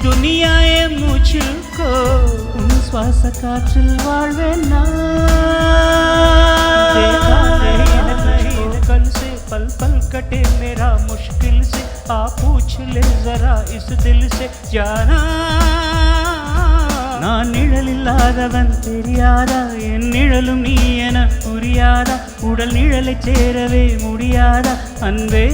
दुनिया ये मुझको उन श्वास काற்றில் வாழ்வேன் நான் देखा नहीं कल से पल पल कटे मेरा मुश्किल से आ पूछ ले जरा इस दिल से जाना நான் நிழலில்லாதவன் தெரியாதா என் நிழலும் நீ என புரியாதா உடல் நிழலை சேரவே முடியாதா அன்பே